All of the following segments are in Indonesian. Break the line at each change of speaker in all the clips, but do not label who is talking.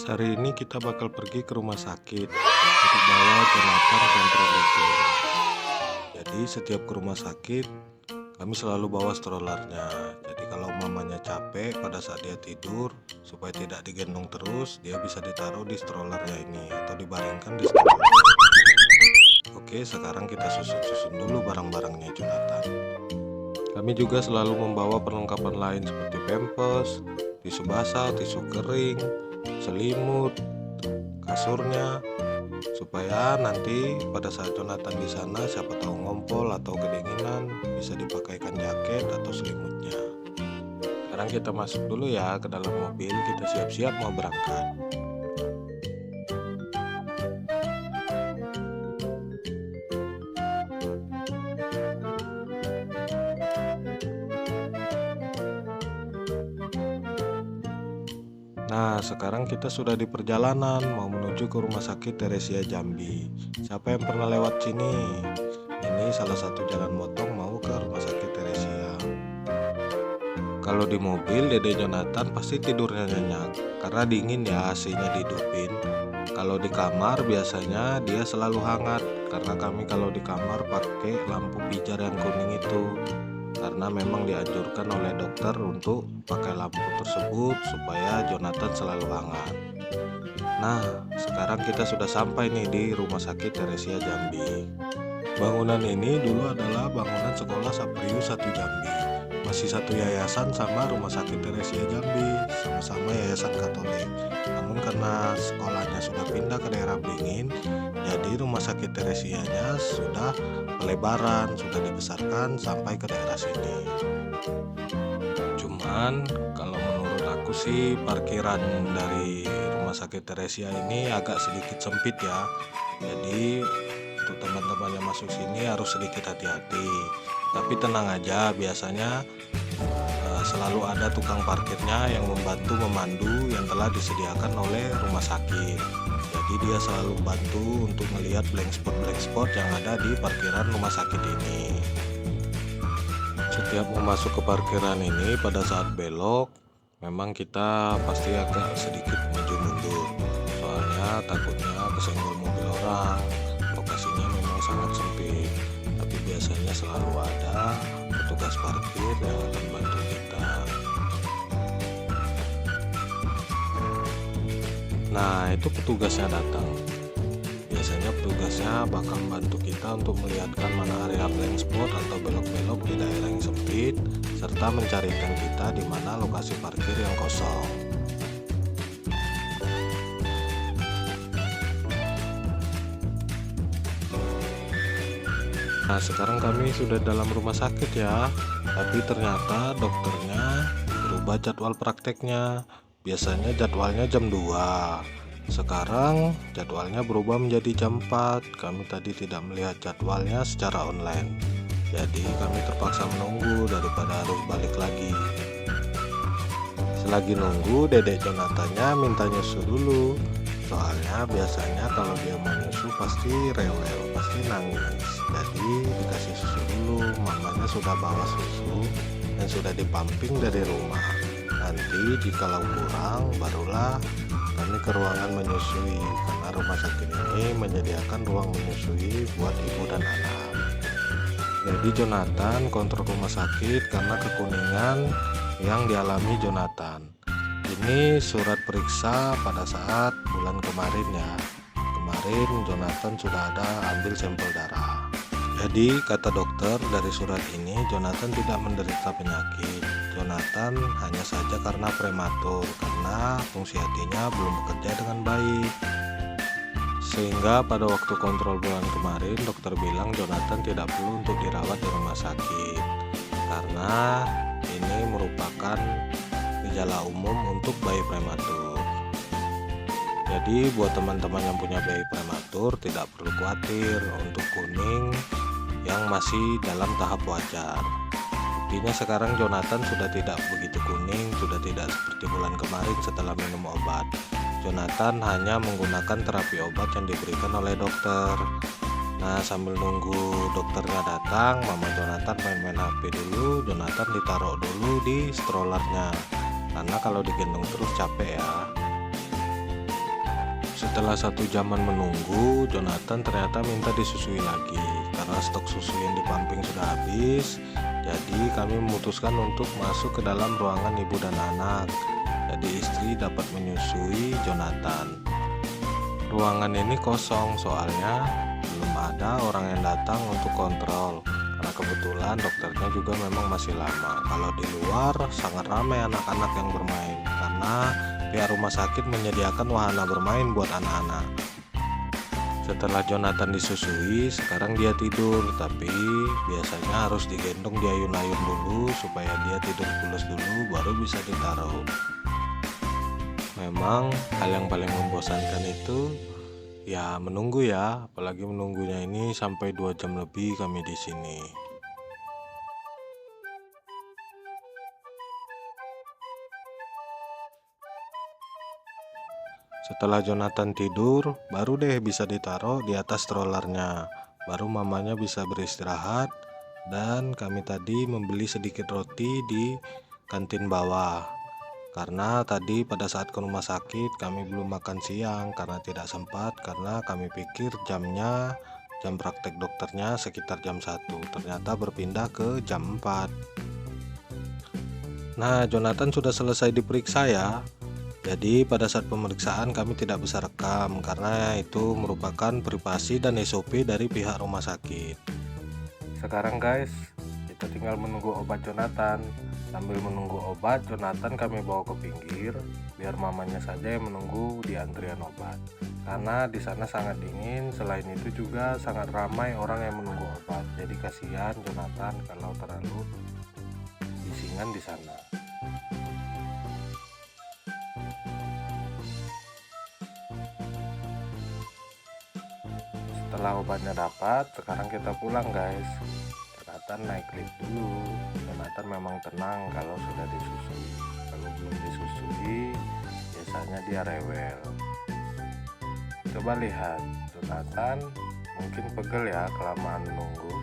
Hari ini kita bakal pergi ke rumah sakit untuk bawa Jonathan kontrol rutin. Jadi setiap ke rumah sakit kami selalu bawa strollernya. Jadi kalau mamanya capek pada saat dia tidur, supaya tidak digendong terus, dia bisa ditaruh di strollernya ini atau dibaringkan di stroller. Oke, sekarang kita susun dulu barang-barangnya Jonathan. Kami juga selalu membawa perlengkapan lain seperti pampers, tisu basah, tisu kering, selimut, kasurnya, supaya nanti pada saat Jonathan di sana siapa tahu ngompol atau kedinginan bisa dipakaikan jaket atau selimutnya. Sekarang kita masuk dulu ya ke dalam mobil, kita siap-siap mau berangkat. Nah, sekarang kita sudah di perjalanan mau menuju ke Rumah Sakit Teresia Jambi. Siapa yang pernah lewat sini? Ini salah satu jalan motong mau ke Rumah Sakit Teresia. Kalau di mobil, Dede Jonathan pasti tidurnya nyenyak karena dingin ya, AC-nya dihidupin. Kalau di kamar biasanya dia selalu hangat karena kami kalau di kamar pakai lampu pijar yang kuning itu. Karena memang dianjurkan oleh dokter untuk pakai lampu tersebut supaya Jonathan selalu hangat. Nah, sekarang kita sudah sampai nih di Rumah Sakit Teresia Jambi. Bangunan ini dulu adalah bangunan sekolah Saprius 1 Jambi. Masih satu yayasan sama Rumah Sakit Teresia Jambi, sama-sama yayasan Katolik. Namun karena sekolahnya sudah pindah ke daerah Beringin, jadi Rumah Sakit Teresianya sudah pelebaran, sudah dibesarkan sampai ke daerah sini. Cuman kalau menurut aku sih parkiran dari Rumah Sakit Teresia ini agak sedikit sempit ya. Jadi untuk teman-teman yang masuk sini harus sedikit hati-hati. Tapi tenang aja, biasanya selalu ada tukang parkirnya yang membantu memandu yang telah disediakan oleh rumah sakit. Jadi dia selalu bantu untuk melihat blank spot yang ada di parkiran rumah sakit ini. Setiap mau masuk ke parkiran ini pada saat belok, memang kita pasti agak sedikit maju mundur. Soalnya takutnya kesenggol mobil orang. Lokasinya memang sangat sempit. Tapi biasanya selalu ada petugas parkir yang akan bantu kita. Nah, itu petugasnya datang. Biasanya petugasnya bakal bantu kita untuk melihatkan mana area blank spot atau belok-belok di daerah yang sempit, serta mencarikan kita di mana lokasi parkir yang kosong. Nah, sekarang kami sudah dalam rumah sakit ya, tapi ternyata dokternya berubah jadwal prakteknya. Biasanya jadwalnya jam 2, sekarang jadwalnya berubah menjadi jam 4. Kami tadi tidak melihat jadwalnya secara online, jadi kami terpaksa menunggu daripada harus balik lagi. Selagi nunggu, Dedek Jonathannya minta nyusu dulu. Soalnya biasanya kalau dia mau nyusu pasti rewel, pasti nangis. Jadi dikasih susu dulu. Mamanya sudah bawa susu dan sudah dipamping dari rumah. Nanti jikalau kurang barulah kami ke ruangan menyusui, karena rumah sakit ini menyediakan ruang menyusui buat ibu dan anak. Jadi Jonathan kontrol rumah sakit karena kekuningan yang dialami Jonathan. Ini surat periksa pada saat bulan kemarin ya. Kemarin Jonathan sudah ada ambil sampel darah. Jadi kata dokter dari surat ini Jonathan tidak menderita penyakit. Jonathan hanya saja karena prematur, karena fungsi hatinya belum bekerja dengan baik. Sehingga pada waktu kontrol bulan kemarin dokter bilang Jonathan tidak perlu untuk dirawat di rumah sakit, karena ini merupakan gejala umum untuk bayi prematur. Jadi buat teman-teman yang punya bayi prematur tidak perlu khawatir untuk kuning yang masih dalam tahap wajar. Buktinya sekarang Jonathan sudah tidak begitu kuning, sudah tidak seperti bulan kemarin setelah minum obat. Jonathan hanya menggunakan terapi obat yang diberikan oleh dokter. Nah, sambil nunggu dokternya datang, Mama Jonathan main-main HP dulu. Jonathan ditaruh dulu di strollernya, karena kalau digendong terus capek ya. Setelah 1 jaman menunggu, Jonathan ternyata minta disusui lagi. Karena stok susu yang di pumping sudah habis, jadi kami memutuskan untuk masuk ke dalam ruangan ibu dan anak. Jadi istri dapat menyusui Jonathan. Ruangan ini kosong, soalnya belum ada orang yang datang untuk kontrol. Karena kebetulan dokternya juga memang masih lama. Kalau di luar sangat ramai anak-anak yang bermain, karena pihak rumah sakit menyediakan wahana bermain buat anak-anak. Setelah Jonathan disusui, sekarang dia tidur, tapi biasanya harus digendong diayun-ayun dulu supaya dia tidur pulas dulu baru bisa ditaruh. Memang hal yang paling membosankan itu ya menunggu ya, apalagi menunggunya ini sampai 2 jam lebih kami di sini. Setelah Jonathan tidur, baru deh bisa ditaruh di atas strollernya. Baru mamanya bisa beristirahat, dan kami tadi membeli sedikit roti di kantin bawah. Karena tadi pada saat ke rumah sakit kami belum makan siang karena tidak sempat, karena kami pikir jam praktek dokternya sekitar jam 1, ternyata berpindah ke jam 4. Nah, Jonathan sudah selesai diperiksa ya. Jadi pada saat pemeriksaan kami tidak bisa rekam karena itu merupakan privasi dan SOP dari pihak rumah sakit. Sekarang guys, kita tinggal menunggu obat Jonathan. Sambil menunggu obat Jonathan kami bawa ke pinggir biar mamanya saja yang menunggu di antrian obat. Karena di sana sangat dingin, selain itu juga sangat ramai orang yang menunggu obat. Jadi kasihan Jonathan kalau terlalu bisingan di sana. Setelah obatnya dapat, sekarang kita pulang guys. Jonathan naik lift dulu. Jonathan memang tenang kalau sudah disusui. Kalau belum disusui, biasanya dia rewel. Coba lihat, Jonathan mungkin pegel ya kelamaan nunggu,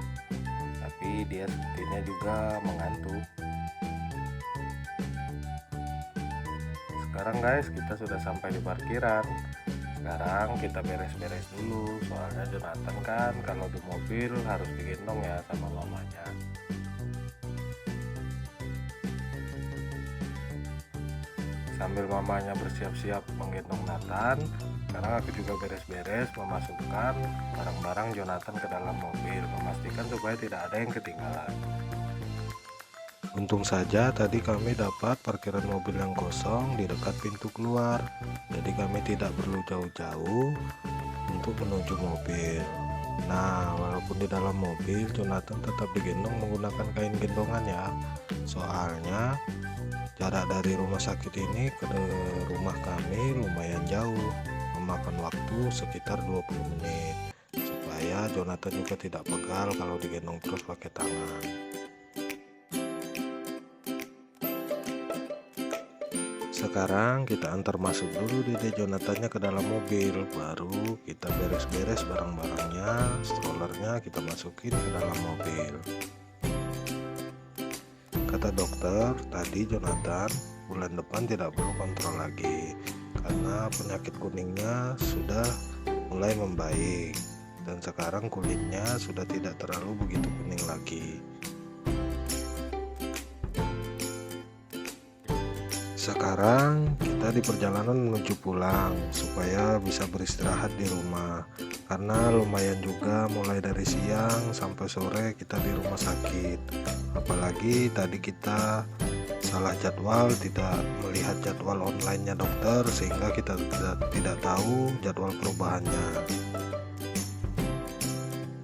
tapi dia sepertinya juga mengantuk. Sekarang guys, kita sudah sampai di parkiran. Sekarang kita beres-beres dulu, soalnya Jonathan kan kalau di mobil harus digendong ya sama mamanya. Sambil mamanya bersiap-siap menggendong Nathan, sekarang aku juga beres-beres memasukkan barang-barang Jonathan ke dalam mobil, memastikan supaya tidak ada yang ketinggalan. Untung saja tadi kami dapat parkiran mobil yang kosong di dekat pintu keluar, jadi kami tidak perlu jauh-jauh untuk menuju mobil. Nah, walaupun di dalam mobil Jonathan tetap digendong menggunakan kain gendongan ya, soalnya jarak dari rumah sakit ini ke rumah kami lumayan jauh, memakan waktu sekitar 20 menit, supaya Jonathan juga tidak pegal kalau digendong terus pakai tangan. Sekarang kita antar masuk dulu Dede Jonathannya ke dalam mobil, baru kita beres-beres barang-barangnya, strollernya kita masukin ke dalam mobil. Kata dokter, tadi Jonathan bulan depan tidak perlu kontrol lagi, karena penyakit kuningnya sudah mulai membaik, dan sekarang kulitnya sudah tidak terlalu begitu kuning lagi. Sekarang kita di perjalanan menuju pulang supaya bisa beristirahat di rumah, karena lumayan juga mulai dari siang sampai sore kita di rumah sakit. Apalagi tadi kita salah jadwal, tidak melihat jadwal online-nya dokter, sehingga kita tidak tahu jadwal perubahannya.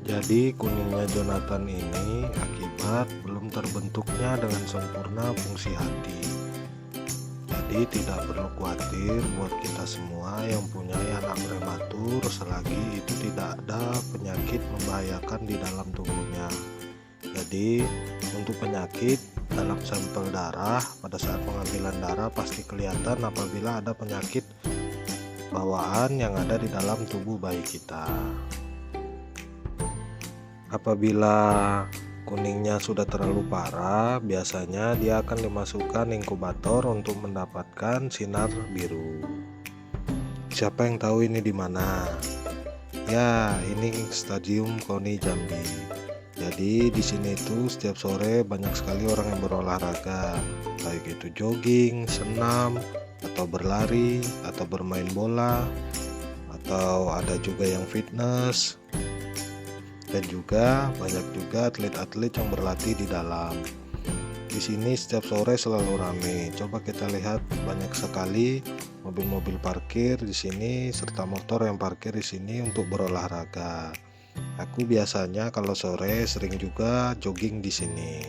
Jadi kuningnya Jonathan ini akibat belum terbentuknya dengan sempurna fungsi hati. Jadi tidak perlu khawatir buat kita semua yang punya anak prematur selagi itu tidak ada penyakit membahayakan di dalam tubuhnya. Jadi untuk penyakit dalam sampel darah pada saat pengambilan darah pasti kelihatan apabila ada penyakit bawaan yang ada di dalam tubuh bayi kita. Apabila kuningnya sudah terlalu parah, biasanya dia akan dimasukkan inkubator untuk mendapatkan sinar biru. Siapa yang tahu ini di mana? Ya, ini Stadium KONI Jambi. Jadi di sini itu setiap sore banyak sekali orang yang berolahraga, baik itu jogging, senam, atau berlari, atau bermain bola, atau ada juga yang fitness, dan juga banyak juga atlet-atlet yang berlatih di dalam. Di sini setiap sore selalu ramai. Coba kita lihat banyak sekali mobil-mobil parkir di sini serta motor yang parkir di sini untuk berolahraga. Aku biasanya kalau sore sering juga jogging di sini.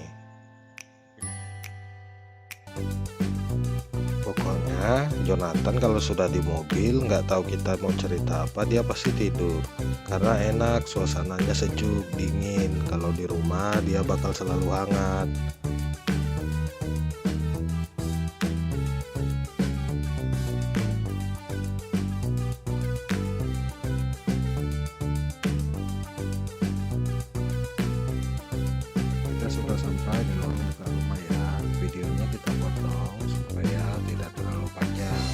Pokoknya Jonathan kalau sudah di mobil nggak tahu kita mau cerita apa dia pasti tidur. Karena enak, suasananya sejuk, dingin. Kalau di rumah dia bakal selalu hangat. Kita sudah sampai di luar muka rumah ya. Videonya kita potong supaya tidak terlalu panjang.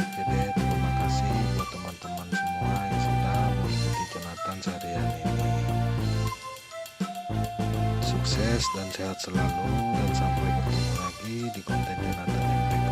Oke deh, terima kasih buat teman-teman semua yang sudah mengikuti Jonathan seharian ini. Sukses dan sehat selalu, dan sampai bertemu lagi di konten Jonathan yang berikutnya.